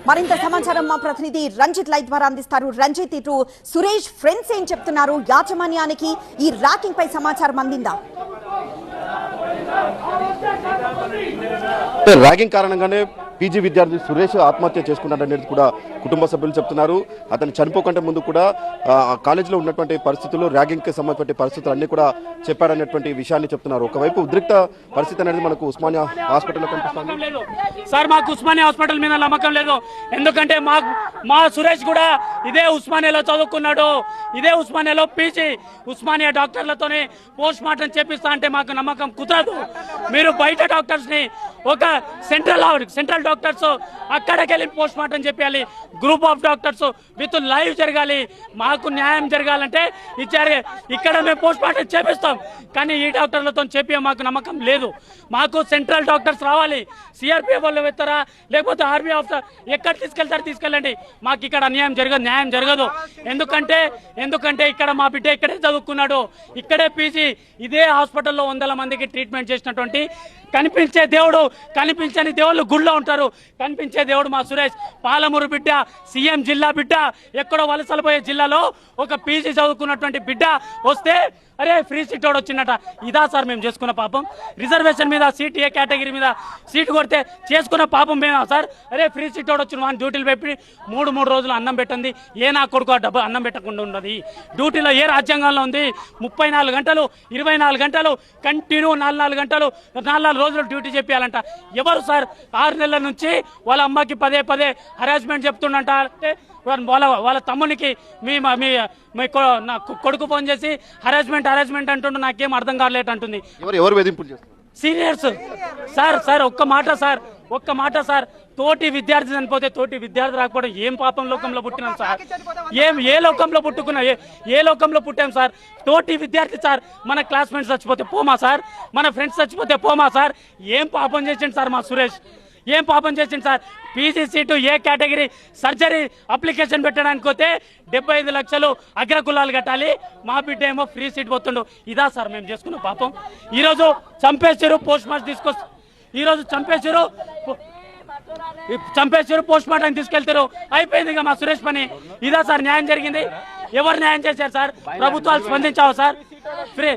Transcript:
మరింత సమాచారం మా ప్రతినిధి రంజిత్ లైవ్ ద్వారా అందిస్తారు. రంజిత్, ఇటు సురేష్ ఫ్రెండ్స్ ఏం చెప్తున్నారు? యాజమాన్యానికి ఈ ర్యాకింగ్ పై సమాచారం అందిందా? ర్యాగింగ్ కారణంగానే పీజీ విద్యార్థి సురేష్ ఆత్మహత్య చేసుకున్నాడనేది కూడా కుటుంబ సభ్యులు చెప్తున్నారు. అతను చనిపోకంటే ముందు కూడా కాలేజీలో ఉన్నటువంటి పరిస్థితులు, ర్యాగింగ్కి సంబంధించిన పరిస్థితులు అన్ని కూడా చెప్పాడనేటువంటి విషయాన్ని చెప్తున్నారు. ఒకవైపు ఉద్రిక్త పరిస్థితి అనేది మనకు ఉస్మానియా హాస్పిటల్లో కనిపిస్తుంది. సార్, మాకు ఉస్మానియా హాస్పిటల్ మీద నమ్మకం లేదు. ఎందుకంటే మా సురేష్ కూడా ఇదే ఉస్మానియాలో చదువుకున్నాడు, ఇదే ఉస్మానియాలో పీజీ. ఉస్మానియా డాక్టర్లతోనే పోస్ట్ మార్టం చేపిస్తా అంటే మాకు నమ్మకం కుదరదు. మీరు బయట డాక్టర్స్ ని, ఒక సెంట్రల్ డాక్టర్స్ అక్కడికి వెళ్ళి పోస్ట్ మార్టం చెప్పాలి. Group of doctors with live జరగాలి. మాకు న్యాయం జరగాలంటే ఇక్కడ మేము పోస్ట్ మార్టం చేపిస్తాం. కానీ ఈ డాక్టర్లతో చెప్పే మాకు నమ్మకం లేదు. మాకు సెంట్రల్ డాక్టర్స్ రావాలి. సిఆర్పిఎఫ్ వాళ్ళు వెళ్తారా, లేకపోతే ఆర్మీ ఆఫీసర్ ఎక్కడ తీసుకెళ్ళండి. మాకు ఇక్కడ న్యాయం జరగదు. ఎందుకంటే ఇక్కడ మా బిడ్డ ఇక్కడే చదువుకున్నాడు, ఇక్కడే పీజీ, ఇదే హాస్పిటల్లో 100 మందికి ట్రీట్మెంట్ చేసినటువంటి కనిపించే దేవుడు, కనిపించని దేవుళ్ళు గుళ్ళో ఉంటారు. కనిపించే దేవుడు మా సురేష్. పాలమూరు బిడ్డ, సీఎం జిల్లా బిడ్డ, ఎక్కడో వలసలపోయే జిల్లాలో ఒక పీజీ చదువుకున్నటువంటి బిడ్డ వస్తే అరే ఫ్రీ సీట్ వాడు వచ్చిందట. ఇదా సార్ మేము చేసుకున్న పాపం? రిజర్వేషన్ మీద సీట్, ఏ కేటగిరీ మీద సీటు కొడితే చేసుకున్న పాపం మేమా సార్? అరే ఫ్రీ సీట్ వాడు వచ్చిన వాడిని డ్యూటీలు పెట్టి మూడు రోజులు అన్నం పెట్టింది. ఏ నా కొడుకు డబ్బు అన్నం పెట్టకుండా ఉన్నది? డ్యూటీలో ఏ రాజ్యాంగంలో ఉంది? 34 గంటలు 24 గంటలు కంటిన్యూ 4 గంటలు 4 రోజులు డ్యూటీ చెప్పాలంట. ఎవరు సార్? 6 నెలల నుంచి వాళ్ళ అమ్మకి పదే హరాస్మెంట్ చెప్తుండంట. అంటే వాళ్ళ తమ్మునికి మీ కొడుకు ఫోన్ చేసి హరాస్మెంట్ అంటుండే. నాకేం అర్థం కాలేదు అంటుంది. ఎవరు వేధింపులు చేస్తారు? Seniors sir. ఒక్క మాట సార్. తోటి విద్యార్థి చనిపోతే తోటి విద్యార్థి రాకపోవడం ఏం పాపం లోకంలో పుట్టినాం సార్? ఏ లోకంలో పుట్టుకున్నా? ఏ లోకంలో పుట్టాం సార్? తోటి విద్యార్థి సార్. మన క్లాస్మేట్స్ చచ్చిపోతే పోమా సార్? మన ఫ్రెండ్స్ చచ్చిపోతే పోమా సార్? ఏం పాపం చేసిండు సార్ మా సురేష్? ఏం పాపం చేసిండు సార్? పీజీ సీటు, ఏ కేటగిరీ సర్జరీ అప్లికేషన్ పెట్టడానికి పోతే 75 లక్షలు అగ్రకులాలు కట్టాలి. మా బిడ్డ ఏమో ఫ్రీ సీట్ పోతుండు. ఇదా సార్ మేము చేసుకున్న పాపం? ఈరోజు చంపేసారు, పోస్ట్ మార్టం ఈరోజు చంపేసారు, పోస్ట్ మార్టం తీసుకెళ్తారు. అయిపోయింది ఇక మా సురేష్ పని. ఇదా సార్ న్యాయం జరిగింది? ఎవరు న్యాయం చేశారు సార్? ప్రభుత్వాలు స్పందించావా సార్? ఫ్రీ